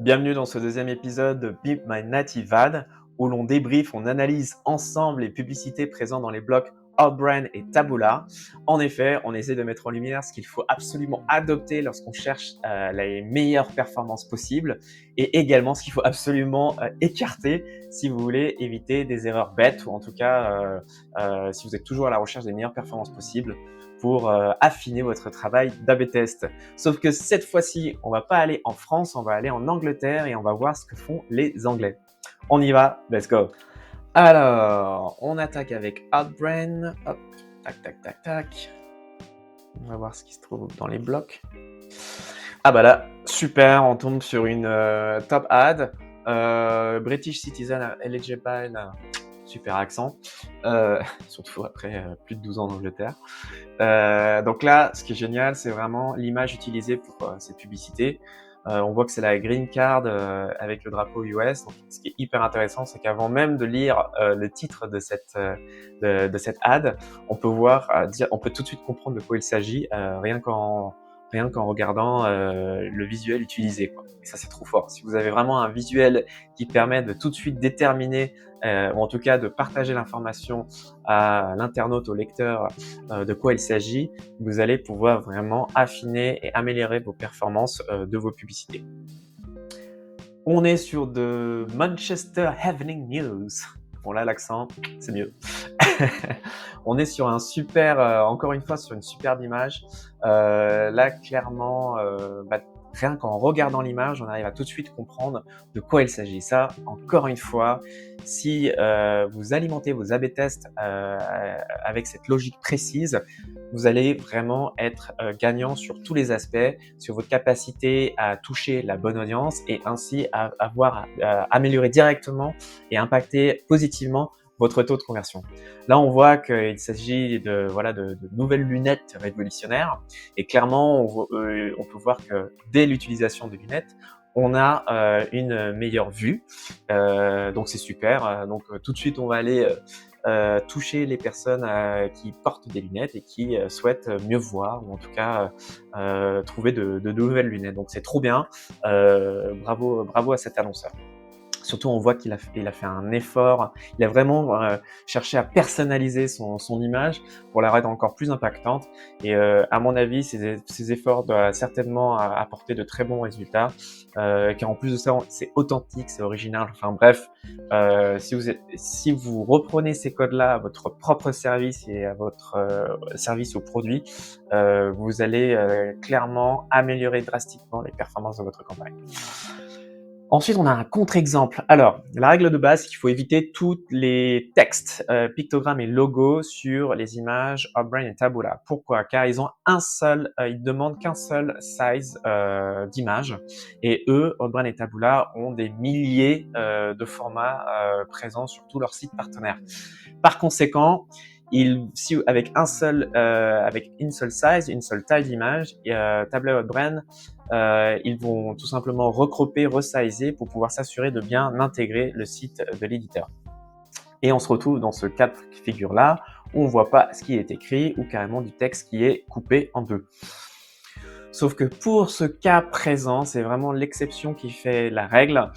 Bienvenue dans ce deuxième épisode de Be My Native Ad, où l'on débriefe, on analyse ensemble les publicités présentes dans les blocs Outbrain et Taboola. En effet, on essaie de mettre en lumière ce qu'il faut absolument adopter lorsqu'on cherche les meilleures performances possibles et également ce qu'il faut absolument écarter si vous voulez éviter des erreurs bêtes ou en tout cas si vous êtes toujours à la recherche des meilleures performances possibles pour affiner votre travail d'A/B test. Sauf que cette fois-ci, on va pas aller en France, on va aller en Angleterre et on va voir ce que font les Anglais. On y va, let's go. Alors, on attaque avec Outbrain. Hop, tac, tac, tac, tac. On va voir ce qui se trouve dans les blocs. Ah bah là, super, on tombe sur une top ad. British Citizen Eligible, super accent. Surtout après plus de 12 ans en Angleterre. Donc là, ce qui est génial, c'est vraiment l'image utilisée pour cette publicité. On voit que c'est la green card avec le drapeau US. Donc, ce qui est hyper intéressant, c'est qu'avant même de lire le titre de cette ad, on peut on peut tout de suite comprendre de quoi il s'agit rien qu'en regardant le visuel utilisé, quoi. Et ça, c'est trop fort. Si vous avez vraiment un visuel qui permet de tout de suite déterminer, ou en tout cas de partager l'information à l'internaute, au lecteur, de quoi il s'agit, vous allez pouvoir vraiment affiner et améliorer vos performances de vos publicités. On est sur de Manchester Evening News. Bon là, l'accent, c'est mieux. On est sur un super, encore une fois, sur une superbe image. Là, clairement, rien qu'en regardant l'image, on arrive à tout de suite comprendre de quoi il s'agit. Ça, encore une fois, si vous alimentez vos A/B tests avec cette logique précise, vous allez vraiment être gagnant sur tous les aspects, sur votre capacité à toucher la bonne audience et ainsi à améliorer directement et impacter positivement votre taux de conversion. Là, on voit qu'il s'agit de nouvelles lunettes révolutionnaires et clairement, on peut voir que dès l'utilisation des lunettes, on a une meilleure vue. Donc c'est super. Donc tout de suite, on va aller toucher les personnes qui portent des lunettes et qui souhaitent mieux voir ou en tout cas trouver de nouvelles lunettes. Donc c'est trop bien. Bravo à cet annonceur. Surtout, on voit qu'il a fait un effort. Il a vraiment cherché à personnaliser son image pour la rendre encore plus impactante. Et à mon avis, ces efforts doivent certainement apporter de très bons résultats. Car en plus de ça, c'est authentique, c'est original. Enfin bref, si vous reprenez ces codes-là à votre propre service et à votre service au produit, vous allez clairement améliorer drastiquement les performances de votre campagne. Ensuite, on a un contre-exemple. Alors, la règle de base, c'est qu'il faut éviter tous les textes, pictogrammes et logos sur les images Outbrain et Taboola. Pourquoi? Car ils demandent qu'un seul size d'image. Et eux, Outbrain et Taboola, ont des milliers de formats présents sur tous leurs sites partenaires. Par conséquent, avec une seule size, une seule taille d'image, Taboola et Outbrain, ils vont tout simplement recropper, resizer pour pouvoir s'assurer de bien intégrer le site de l'éditeur. Et on se retrouve dans ce cas de figure-là où on ne voit pas ce qui est écrit ou carrément du texte qui est coupé en deux. Sauf que pour ce cas présent, c'est vraiment l'exception qui fait la règle.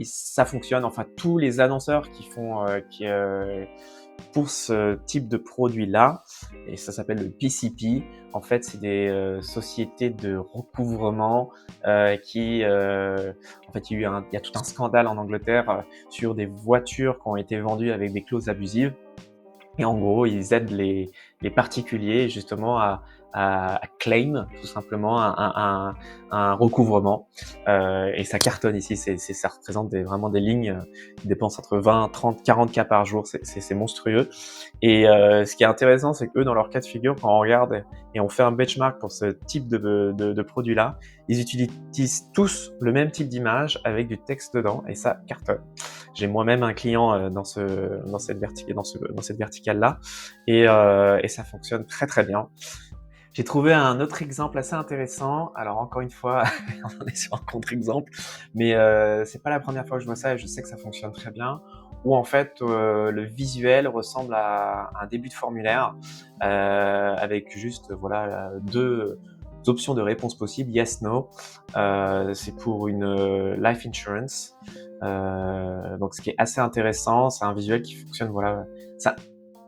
Ça fonctionne, enfin tous les annonceurs pour ce type de produit-là, et ça s'appelle le PCP. En fait, c'est des sociétés de recouvrement en fait, il y a tout un scandale en Angleterre sur des voitures qui ont été vendues avec des clauses abusives. Et en gros, ils aident les particuliers justement à claim tout simplement un recouvrement. Et ça cartonne ici, ça représente vraiment des lignes qui dépensent entre 20, 30, 40 cas par jour, c'est monstrueux. Et ce qui est intéressant, c'est qu'eux, dans leur cas de figure, quand on regarde et on fait un benchmark pour ce type de produit-là, ils utilisent tous le même type d'image avec du texte dedans et ça cartonne. J'ai moi-même un client dans cette verticale-là et ça fonctionne très très bien. J'ai trouvé un autre exemple assez intéressant. Alors encore une fois, on est sur un contre-exemple, mais c'est pas la première fois que je vois ça et je sais que ça fonctionne très bien. Où en fait le visuel ressemble à un début de formulaire avec juste deux options de réponse possibles, yes, no. C'est pour une life insurance. Donc ce qui est assez intéressant, c'est un visuel qui fonctionne, voilà, ça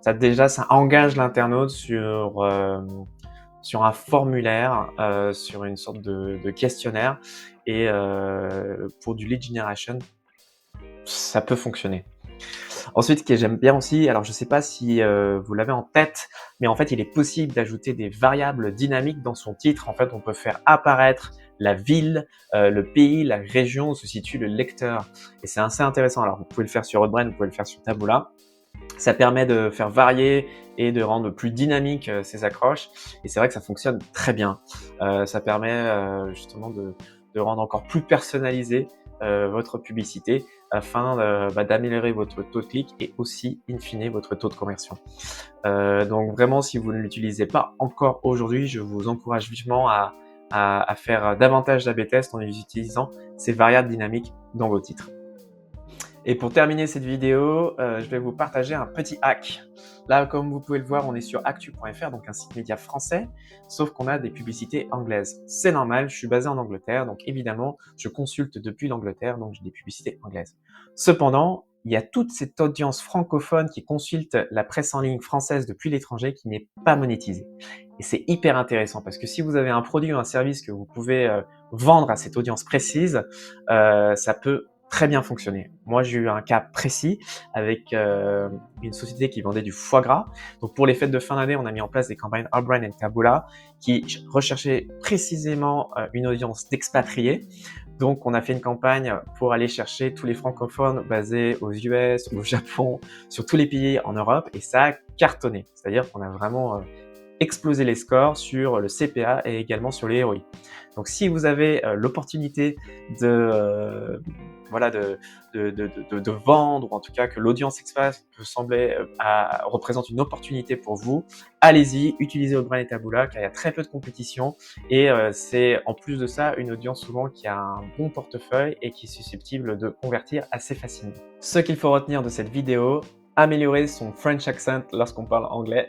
ça engage l'internaute sur un formulaire, sur une sorte de questionnaire et pour du lead generation, ça peut fonctionner. Ensuite, ce que j'aime bien aussi, alors je ne sais pas si vous l'avez en tête, mais en fait, il est possible d'ajouter des variables dynamiques dans son titre. En fait, on peut faire apparaître la ville, le pays, la région où se situe le lecteur. Et c'est assez intéressant. Alors, vous pouvez le faire sur Outbrain, vous pouvez le faire sur Taboola. Ça permet de faire varier et de rendre plus dynamique ces accroches. Et c'est vrai que ça fonctionne très bien. Ça permet justement de rendre encore plus personnalisé votre publicité afin d'améliorer votre taux de clic et aussi, in fine, votre taux de conversion. Donc vraiment, si vous ne l'utilisez pas encore aujourd'hui, je vous encourage vivement à faire davantage d'A/B tests en utilisant ces variables dynamiques dans vos titres. Et pour terminer cette vidéo, je vais vous partager un petit hack. Là, comme vous pouvez le voir, on est sur actu.fr, donc un site média français, sauf qu'on a des publicités anglaises. C'est normal, je suis basé en Angleterre, donc évidemment, je consulte depuis l'Angleterre, donc j'ai des publicités anglaises. Cependant, il y a toute cette audience francophone qui consulte la presse en ligne française depuis l'étranger qui n'est pas monétisée. Et c'est hyper intéressant parce que si vous avez un produit ou un service que vous pouvez vendre à cette audience précise, ça peut très bien fonctionné. Moi, j'ai eu un cas précis avec une société qui vendait du foie gras. Donc, pour les fêtes de fin d'année, on a mis en place des campagnes Outbrain et Taboola qui recherchaient précisément une audience d'expatriés. Donc, on a fait une campagne pour aller chercher tous les francophones basés aux US, au Japon, sur tous les pays en Europe, et ça a cartonné. C'est-à-dire qu'on a vraiment explosé les scores sur le CPA et également sur les ROI. Donc, si vous avez l'opportunité voilà, de vendre, ou en tout cas que l'audience expat peut sembler représente une opportunité pour vous, allez-y, utilisez Outbrain et Taboola car il y a très peu de compétition et c'est en plus de ça une audience souvent qui a un bon portefeuille et qui est susceptible de convertir assez facilement. Ce qu'il faut retenir de cette vidéo, améliorer son French accent lorsqu'on parle anglais.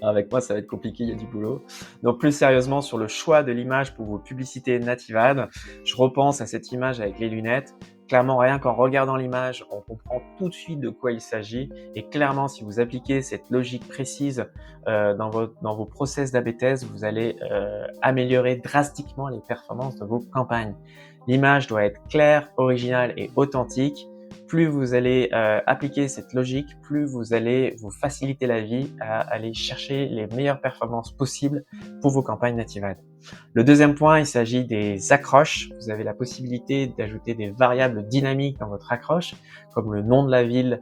Avec moi, ça va être compliqué, il y a du boulot. Donc plus sérieusement, sur le choix de l'image pour vos publicités native ads, je repense à cette image avec les lunettes. Clairement, rien qu'en regardant l'image, on comprend tout de suite de quoi il s'agit. Et clairement, si vous appliquez cette logique précise dans vos process d'A/B test, vous allez améliorer drastiquement les performances de vos campagnes. L'image doit être claire, originale et authentique. Plus vous allez appliquer cette logique, plus vous allez vous faciliter la vie à aller chercher les meilleures performances possibles pour vos campagnes native ads. Le deuxième point, il s'agit des accroches. Vous avez la possibilité d'ajouter des variables dynamiques dans votre accroche, comme le nom de la ville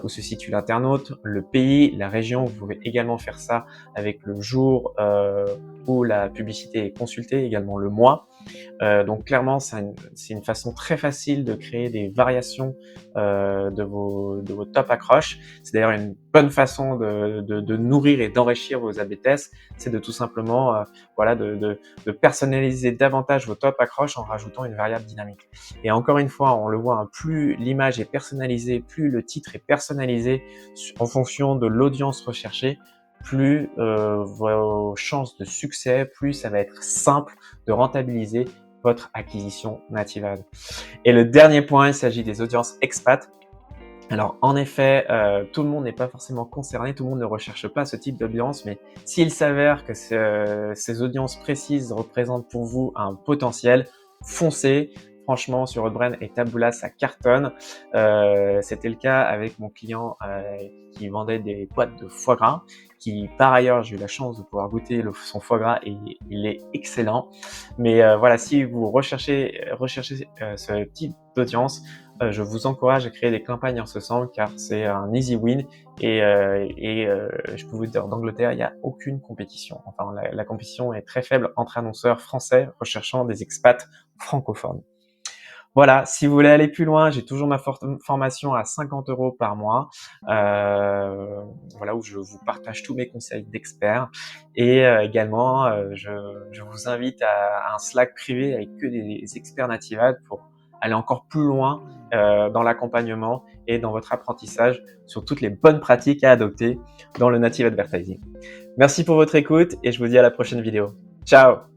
où se situe l'internaute, le pays, la région. Vous pouvez également faire ça avec le jour où la publicité est consultée, également le mois. Donc clairement, c'est une façon très facile de créer des variations de vos top accroches. C'est d'ailleurs une bonne façon de nourrir et d'enrichir vos A/B tests, c'est de tout simplement voilà, de personnaliser davantage vos top accroches en rajoutant une variable dynamique. Et encore une fois, on le voit, hein, plus l'image est personnalisée, plus le titre est personnalisé en fonction de l'audience recherchée, plus vos chances de succès, plus ça va être simple de rentabiliser votre acquisition native ad. Et le dernier point, il s'agit des audiences expat. Alors en effet, tout le monde n'est pas forcément concerné, tout le monde ne recherche pas ce type d'audience, mais s'il s'avère que ces audiences précises représentent pour vous un potentiel, foncez. Franchement, sur Outbrain et Taboola, ça cartonne. C'était le cas avec mon client qui vendait des boîtes de foie gras, qui par ailleurs, j'ai eu la chance de pouvoir goûter son foie gras et il est excellent. Mais voilà, si vous recherchez ce type d'audience, je vous encourage à créer des campagnes en ce sens car c'est un easy win et je peux vous dire, d'Angleterre, il n'y a aucune compétition. Enfin, la compétition est très faible entre annonceurs français recherchant des expats francophones. Voilà, si vous voulez aller plus loin, j'ai toujours ma formation à 50 € par mois, voilà, où je vous partage tous mes conseils d'experts et également, je vous invite à un Slack privé avec que des experts native ads pour aller encore plus loin dans l'accompagnement et dans votre apprentissage sur toutes les bonnes pratiques à adopter dans le native advertising. Merci pour votre écoute et je vous dis à la prochaine vidéo. Ciao!